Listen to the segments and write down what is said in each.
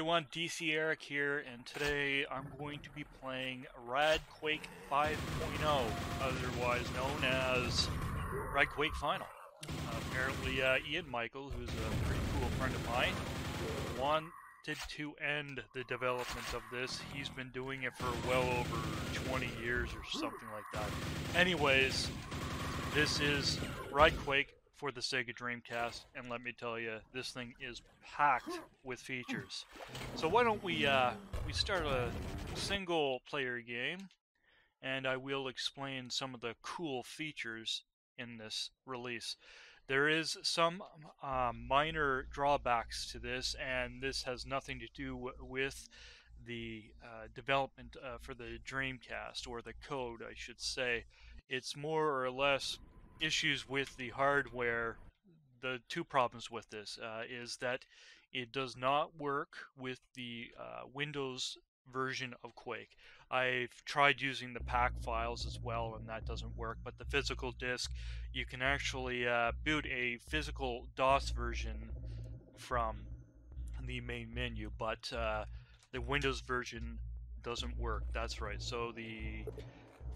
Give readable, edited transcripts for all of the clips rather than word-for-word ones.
everyone, DC Eric here, and today I'm going to be playing RAD Quake 5.0, otherwise known as RAD Quake Final. Apparently Ian Michael, who's a pretty cool friend of mine, wanted to end the development of this. He's been doing it for well over 20 years or something like that. Anyways, this is RAD Quake for the Sega Dreamcast, and let me tell you, this thing is packed with features. So why don't we start a single player game, and I will explain some of the cool features in this release. There is some minor drawbacks to this, and this has nothing to do with the development for the Dreamcast, or the code I should say. It's more or less issues with the hardware. The two problems with this is that it does not work with the Windows version of Quake. I've tried using the pack files as well, and that doesn't work. But the physical disk, you can actually boot a physical DOS version from the main menu, but the Windows version doesn't work. That's right. So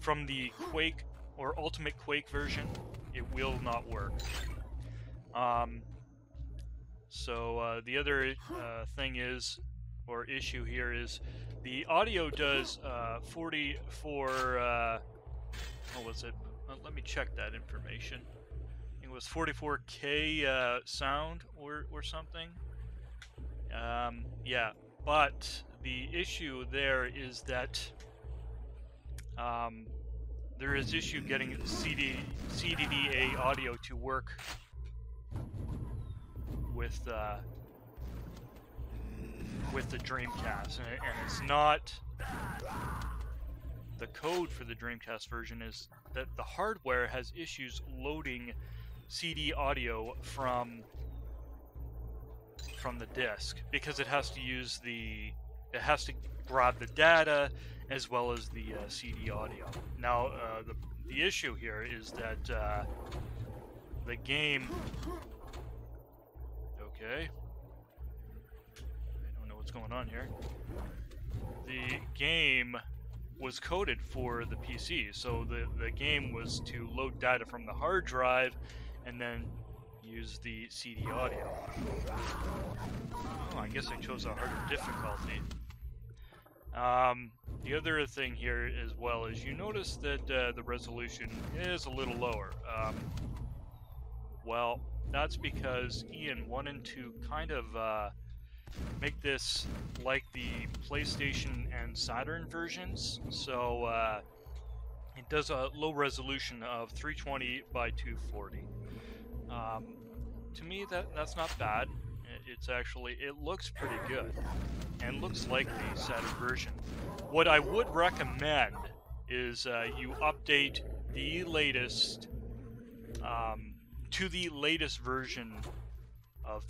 from the Quake or Ultimate Quake version, it will not work. The other thing is, or issue here, is the audio does 44, what was it? Let me check that information. I think it was 44K sound or something. Yeah, but the issue there is that there is issue getting CDDA audio to work with the Dreamcast, and it's not. The code for the Dreamcast version is that the hardware has issues loading CD audio from the disc, because it has to grab the data as well as the CD audio. Now, the issue here is that the game... Okay. I don't know what's going on here. The game was coded for the PC, so the game was to load data from the hard drive and then use the CD audio. Oh, I guess I chose a harder difficulty. The other thing here as well is you notice that the resolution is a little lower. Well, that's because Ian wanted to kind of make this like the PlayStation and Saturn versions. So it does a low resolution of 320 by 240. To me, that's not bad. It's actually, it looks pretty good, and looks like the Saturn version. What I would recommend is you update the latest to the latest version of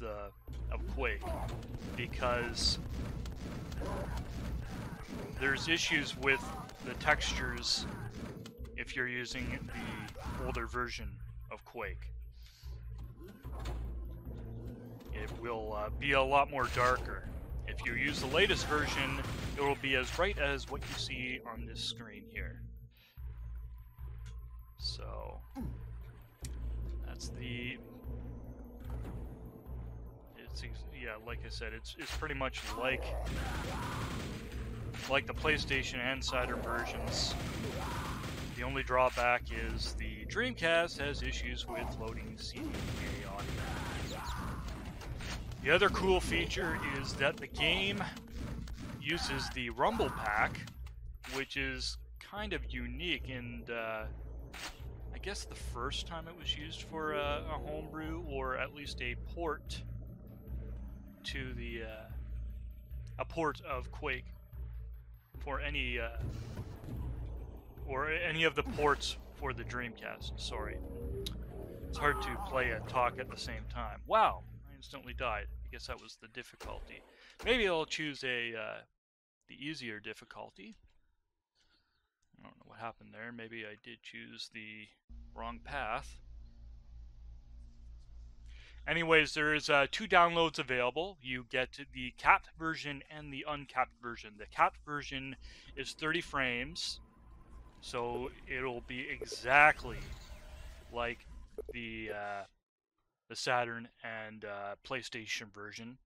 Quake, because there's issues with the textures if you're using the older version of Quake. It will be a lot more darker. If you use the latest version, it will be as bright as what you see on this screen here. So that's yeah, like I said, it's pretty much like the PlayStation and Saturn versions. The only drawback is the Dreamcast has issues with loading CDDA audio. The other cool feature is that the game uses the Rumblepack, which is kind of unique, and I guess the first time it was used for a homebrew, or at least a port to the a port of Quake for any or any of the ports for the Dreamcast. Sorry, it's hard to play and talk at the same time. Wow, I instantly died. I guess that was the difficulty. Maybe I'll choose the easier difficulty. I don't know what happened there. Maybe I did choose the wrong path. Anyways, there's 2 downloads available. You get the capped version and the uncapped version. The capped version is 30 frames, so it'll be exactly like the Saturn and PlayStation version.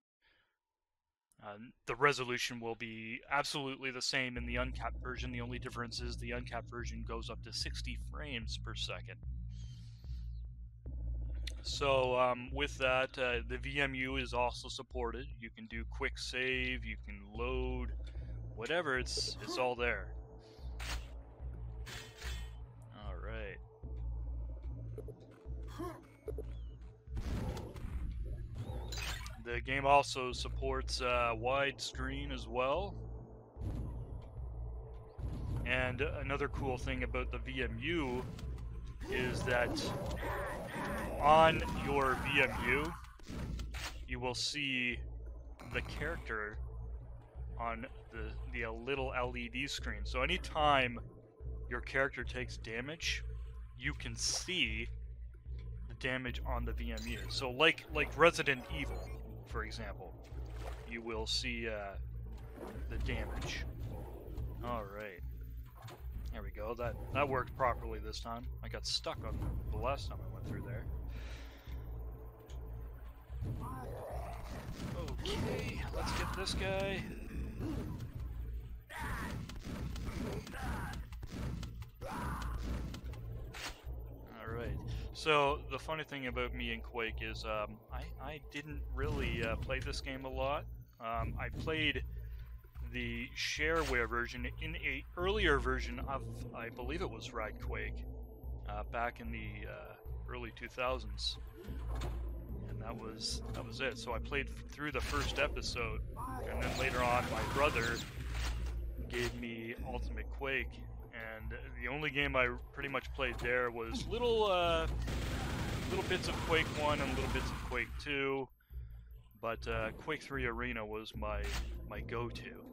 The resolution will be absolutely the same in the uncapped version. The only difference is the uncapped version goes up to 60 frames per second. So with that, the VMU is also supported. You can do quick save, you can load, whatever. It's all there. All right. The game also supports widescreen as well. And another cool thing about the VMU is that on your VMU, you will see the character on the little LED screen. So anytime your character takes damage, you can see the damage on the VMU. So like Resident Evil, for example, you will see the damage. All right. There we go. That worked properly this time. I got stuck on the last time I went through there. Okay, let's get this guy. Alright, so the funny thing about me and Quake is I didn't really play this game a lot. I played the Shareware version in a earlier version of, I believe it was RAD Quake, back in the early 2000s. And that was it. So I played through the first episode, and then later on my brother gave me Ultimate Quake, and the only game I pretty much played there was little bits of Quake 1 and little bits of Quake 2, but Quake 3 Arena was my go-to,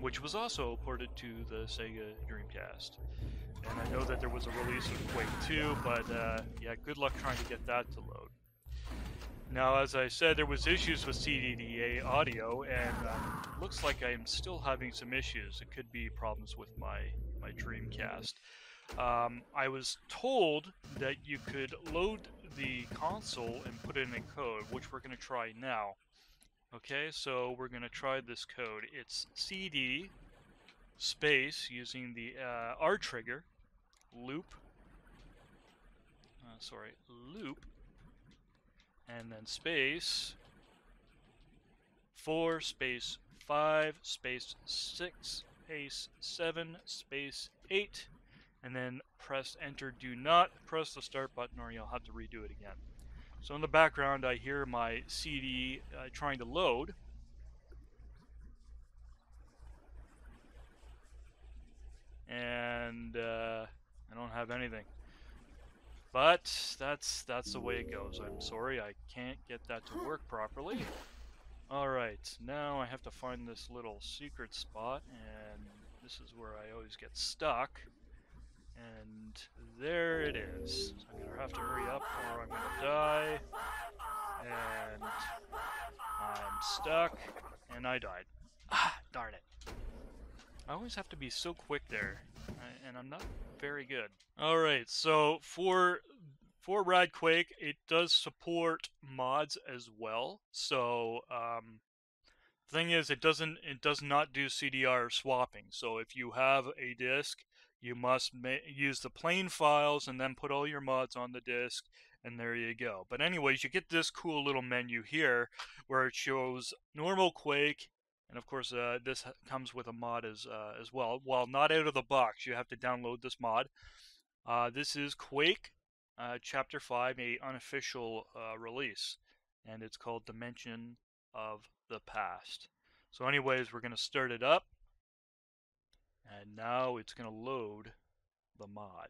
which was also ported to the Sega Dreamcast. And I know that there was a release of Quake 2, but yeah, good luck trying to get that to load. Now, as I said, there was issues with CDDA audio, and looks like I'm still having some issues. It could be problems with my Dreamcast. I was told that you could load the console and put in a code, which we're going to try now. Okay, so we're going to try this code. It's CD space using the R trigger, loop, loop, and then space 4 space 5 space 6 space 7 space 8, and then press enter. Do not press the start button or you'll have to redo it again. So in the background I hear my CD trying to load. And I don't have anything. But that's the way it goes. I'm sorry, I can't get that to work properly. Alright, now I have to find this little secret spot, and this is where I always get stuck. And there it is. So I'm gonna have to hurry up or I'm gonna die. And I'm stuck, and I died. Ah, darn it. I always have to be so quick there, and I'm not very good. Alright, so for RAD Quake, it does support mods as well. So thing is, it does not do CDR swapping. So if you have a disk, you must use the plain files and then put all your mods on the disk, and there you go. But anyways, you get this cool little menu here where it shows normal Quake, and of course this comes with a mod as well. While not out of the box, you have to download this mod. This is Quake Chapter 5, a unofficial release, and it's called Dimension of the Past. So anyways, we're going to start it up, and now it's going to load the mod.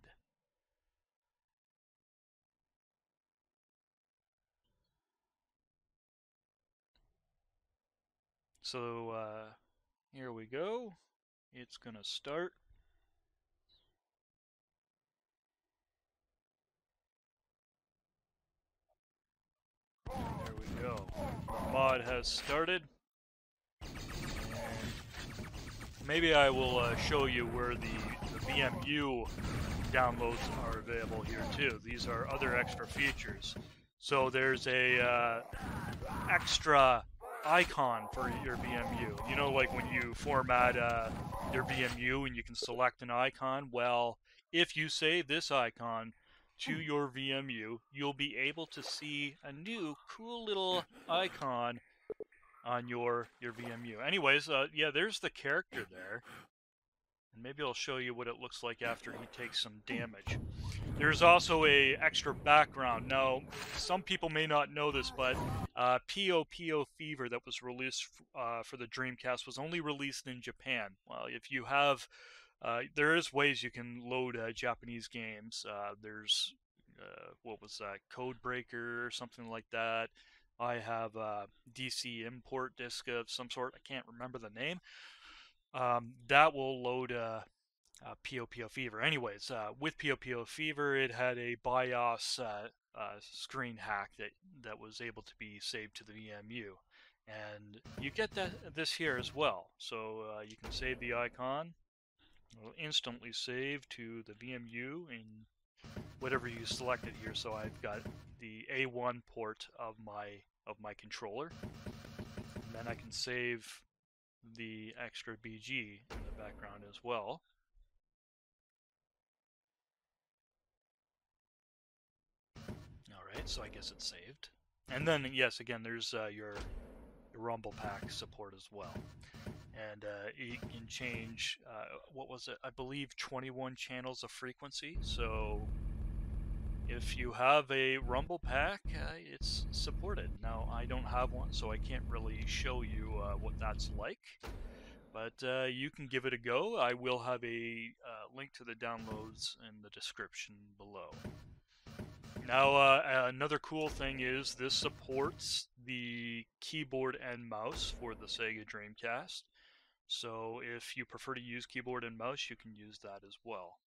So here we go. It's going to start. mod has started. Maybe I will show you where the VMU downloads are available here too. These are other extra features. So there's a extra icon for your VMU. You know, like when you format your VMU and you can select an icon? Well, if you save this icon to your VMU, you'll be able to see a new cool little icon on your VMU. Anyways, yeah, there's the character there. And maybe I'll show you what it looks like after he takes some damage. There's also a extra background. Now, some people may not know this, but P.O.P.O. Fever that was released for the Dreamcast was only released in Japan. Well, if you have, there is ways you can load Japanese games. There's, what was that, Codebreaker or something like that. I have a DC import disk of some sort. I can't remember the name. That will load P.O.P.O. Fever. Anyways, with P.O.P.O. Fever, it had a BIOS screen hack that was able to be saved to the VMU. And you get this here as well. So you can save the icon. It'll instantly save to the VMU in whatever you selected here. So I've got the A1 port of my controller. And then I can save the extra BG in the background as well. Alright, so I guess it's saved. And then, yes, again, there's your Rumblepack support as well. And you can change, what was it? I believe 21 channels of frequency. So if you have a Rumblepack, it's supported. Now, I don't have one, so I can't really show you what that's like. But you can give it a go. I will have a link to the downloads in the description below. Now, another cool thing is this supports the keyboard and mouse for the Sega Dreamcast. So if you prefer to use keyboard and mouse, you can use that as well.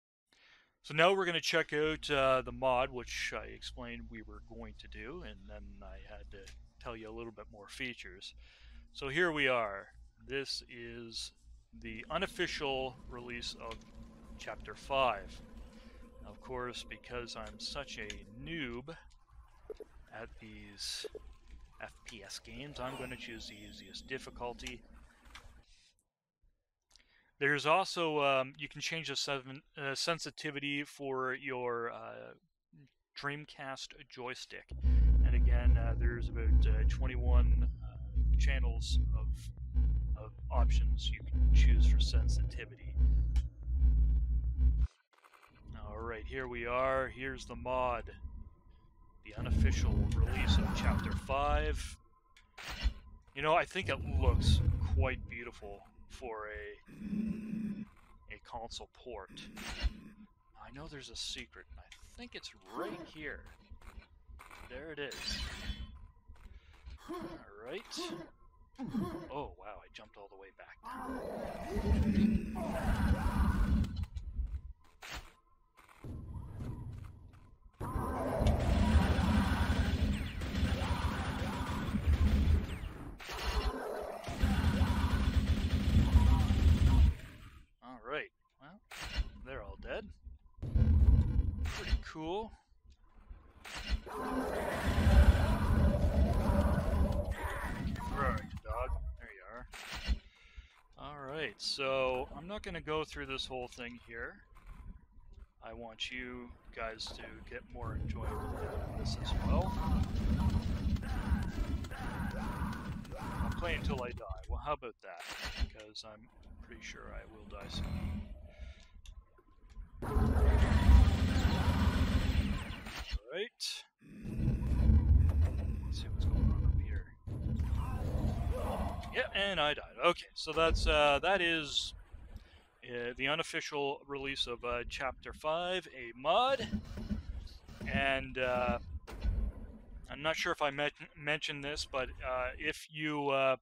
So now we're going to check out the mod, which I explained we were going to do, and then I had to tell you a little bit more features. So here we are. This is the unofficial release of Chapter 5. Of course, because I'm such a noob at these FPS games, I'm going to choose the easiest difficulty. There's also, you can change the sensitivity for your Dreamcast joystick. And again, there's about 21 channels of options you can choose for sensitivity. Alright, here we are. Here's the mod. The unofficial release of Chapter 5. You know, I think it looks quite beautiful for a console port. I know there's a secret, and I think it's right here. There it is. Alright. Oh, wow, I jumped all the way back. Alright, well, they're all dead. Pretty cool. Where are you, dog? There you are. Alright, so I'm not going to go through this whole thing here. I want you guys to get more enjoyment out of this as well. I'll play until I die. Well, how about that? Because I'm pretty sure I will die soon. Alright. Let's see what's going on up here. Yep, and I died. Okay, so that is the unofficial release of Chapter 5, a mod. And I'm not sure if I mentioned this, but if you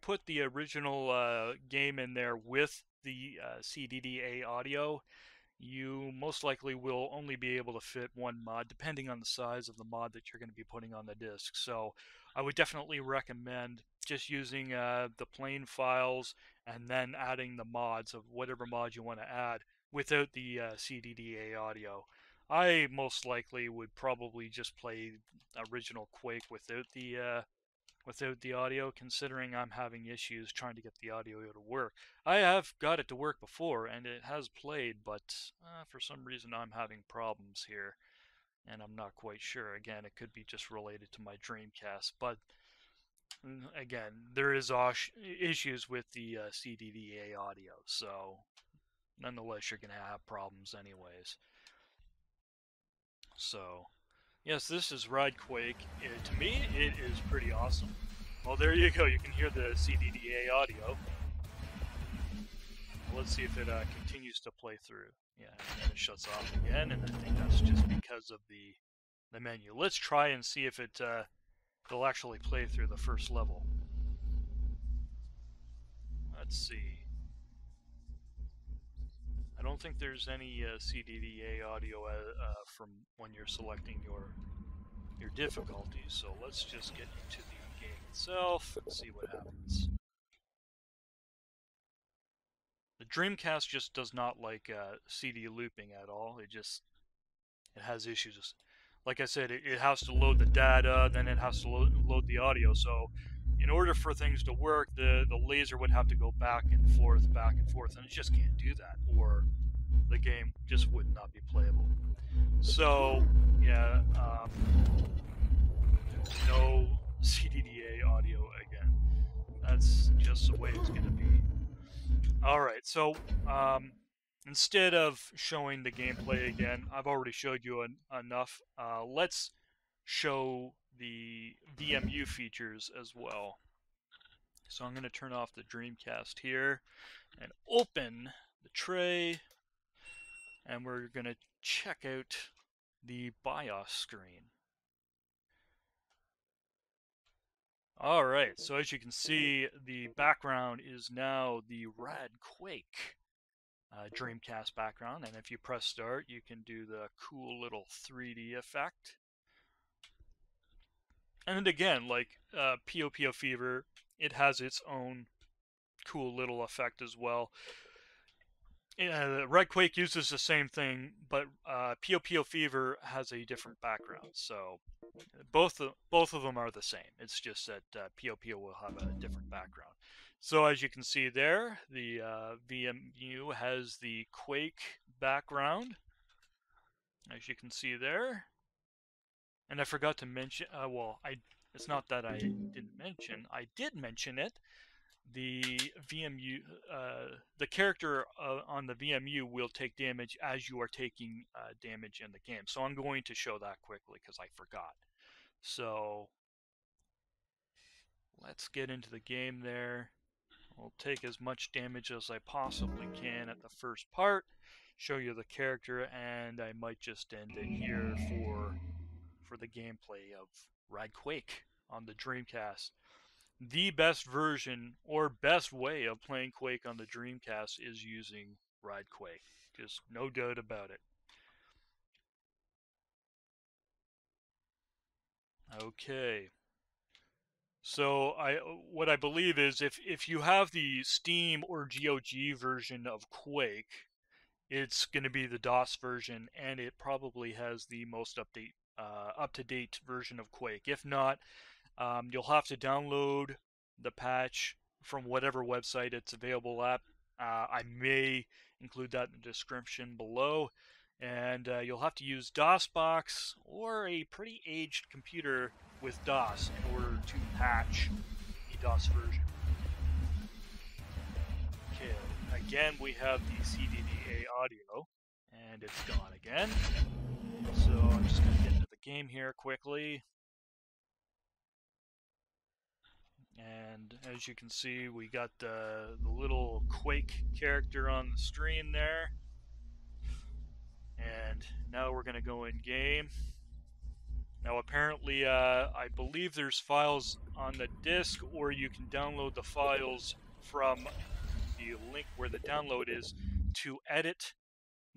put the original game in there with the CDDA audio, you most likely will only be able to fit one mod, depending on the size of the mod that you're going to be putting on the disk. So I would definitely recommend just using the plain files and then adding the mods of whatever mod you want to add without the CDDA audio. I most likely would probably just play original Quake without the audio, considering I'm having issues trying to get the audio to work. I have got it to work before, and it has played, but for some reason I'm having problems here, and I'm not quite sure. Again, it could be just related to my Dreamcast, but again, there is issues with the CDDA audio, so nonetheless, you're going to have problems anyways. So, yes, this is RAD Quake. To me, it is pretty awesome. Well, there you go. You can hear the CDDA audio. Let's see if it continues to play through. Yeah, and then it shuts off again, and I think that's just because of the menu. Let's try and see if it'll actually play through the first level. Let's see. I don't think there's any CDDA audio from when you're selecting your difficulties, so let's just get into the game itself and see what happens. The Dreamcast just does not like CD looping at all. It has issues. Like I said, it has to load the data, then it has to load the audio. So in order for things to work, the laser would have to go back and forth, and it just can't do that, or the game just would not be playable. So yeah, no CDDA audio again. That's just the way it's going to be. Alright, so instead of showing the gameplay again, I've already showed you enough. Let's show the VMU features as well. So I'm going to turn off the Dreamcast here and open the tray, and we're going to check out the BIOS screen. Alright, so as you can see, the background is now the RAD Quake Dreamcast background, and if you press start, you can do the cool little 3D effect. And again, like Puyo Puyo Fever, it has its own cool little effect as well. RAD Quake uses the same thing, but Puyo Puyo Fever has a different background, so both of them are the same. It's just that Puyo Puyo will have a different background. So as you can see there, the VMU has the Quake background, as you can see there. And I forgot to mention, it's not that I didn't mention, I did mention it. The VMU, the character on the VMU will take damage as you are taking damage in the game. So I'm going to show that quickly because I forgot. So let's get into the game there. I'll take as much damage as I possibly can at the first part, show you the character, and I might just end it here for the gameplay of RAD Quake on the Dreamcast. The best version or best way of playing Quake on the Dreamcast is using RAD Quake. Just no doubt about it. Okay. So what I believe is if you have the Steam or GOG version of Quake, it's going to be the DOS version, and it probably has the most up-to-date version of Quake. If not, you'll have to download the patch from whatever website it's available at. I may include that in the description below. And you'll have to use DOSBox or a pretty aged computer with DOS in order to patch the DOS version. Okay, again we have the CDDA audio, and it's gone again. So I'm just going to get into the game here quickly. And as you can see, we got the little Quake character on the screen there. And now we're going to go in game. Now apparently, I believe there's files on the disk, or you can download the files from the link where the download is to edit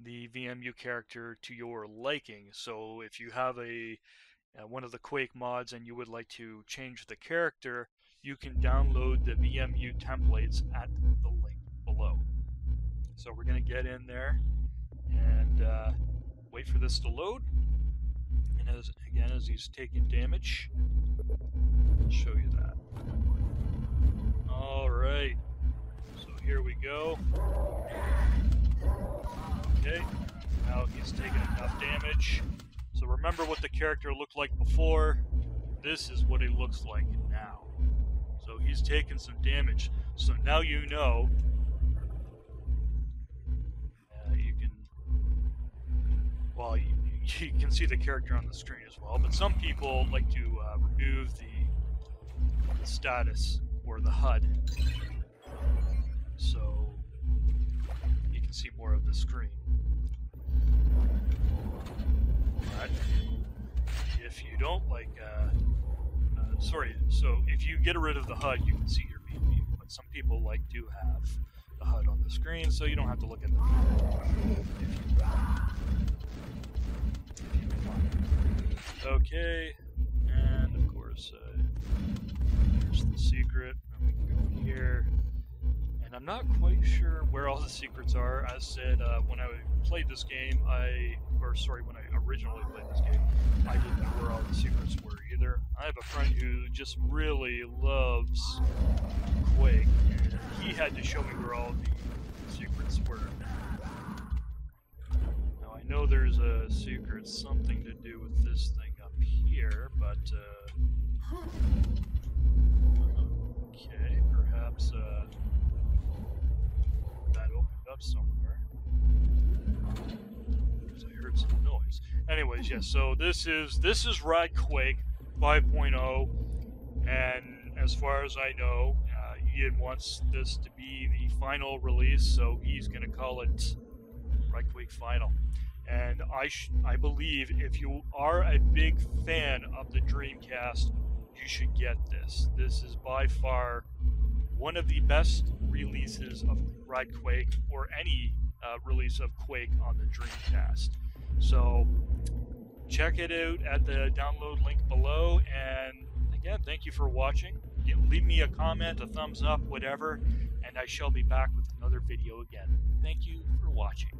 the VMU character to your liking. So if you have one of the Quake mods and you would like to change the character, you can download the VMU templates at the link below. So we're going to get in there and wait for this to load. And as he's taking damage, I'll show you that. Alright, so here we go. Okay, now he's taking enough damage. So remember what the character looked like before. This is what he looks like now. So he's taken some damage. So now you know. You can see the character on the screen as well. But some people like to remove the status or the HUD, so you can see more of the screen. But if you don't like, so if you get rid of the HUD, you can see your VMU. But some people like to have the HUD on the screen, so you don't have to look at the VMU if you want. Okay, and of course, here's the secret. And we can go in here. And I'm not quite sure where all the secrets are. As said, when I played this game, when I originally played this game, I didn't know where all the secrets were either. I have a friend who just really loves Quake, and he had to show me where all the secrets were. Now I know there's a secret, something to do with this thing up here, but okay, perhaps that opened up somewhere. Because I heard some noise. Anyways, yes. So this is RAD Quake 5.0, and as far as I know, Ian wants this to be the final release, so he's going to call it RAD Quake Final. And I believe if you are a big fan of the Dreamcast, you should get this. This is by far one of the best releases of RAD Quake, or any release of Quake on the Dreamcast. So check it out at the download link below, and again, thank you for watching. Leave me a comment, a thumbs up, whatever, and I shall be back with another video again. Thank you for watching.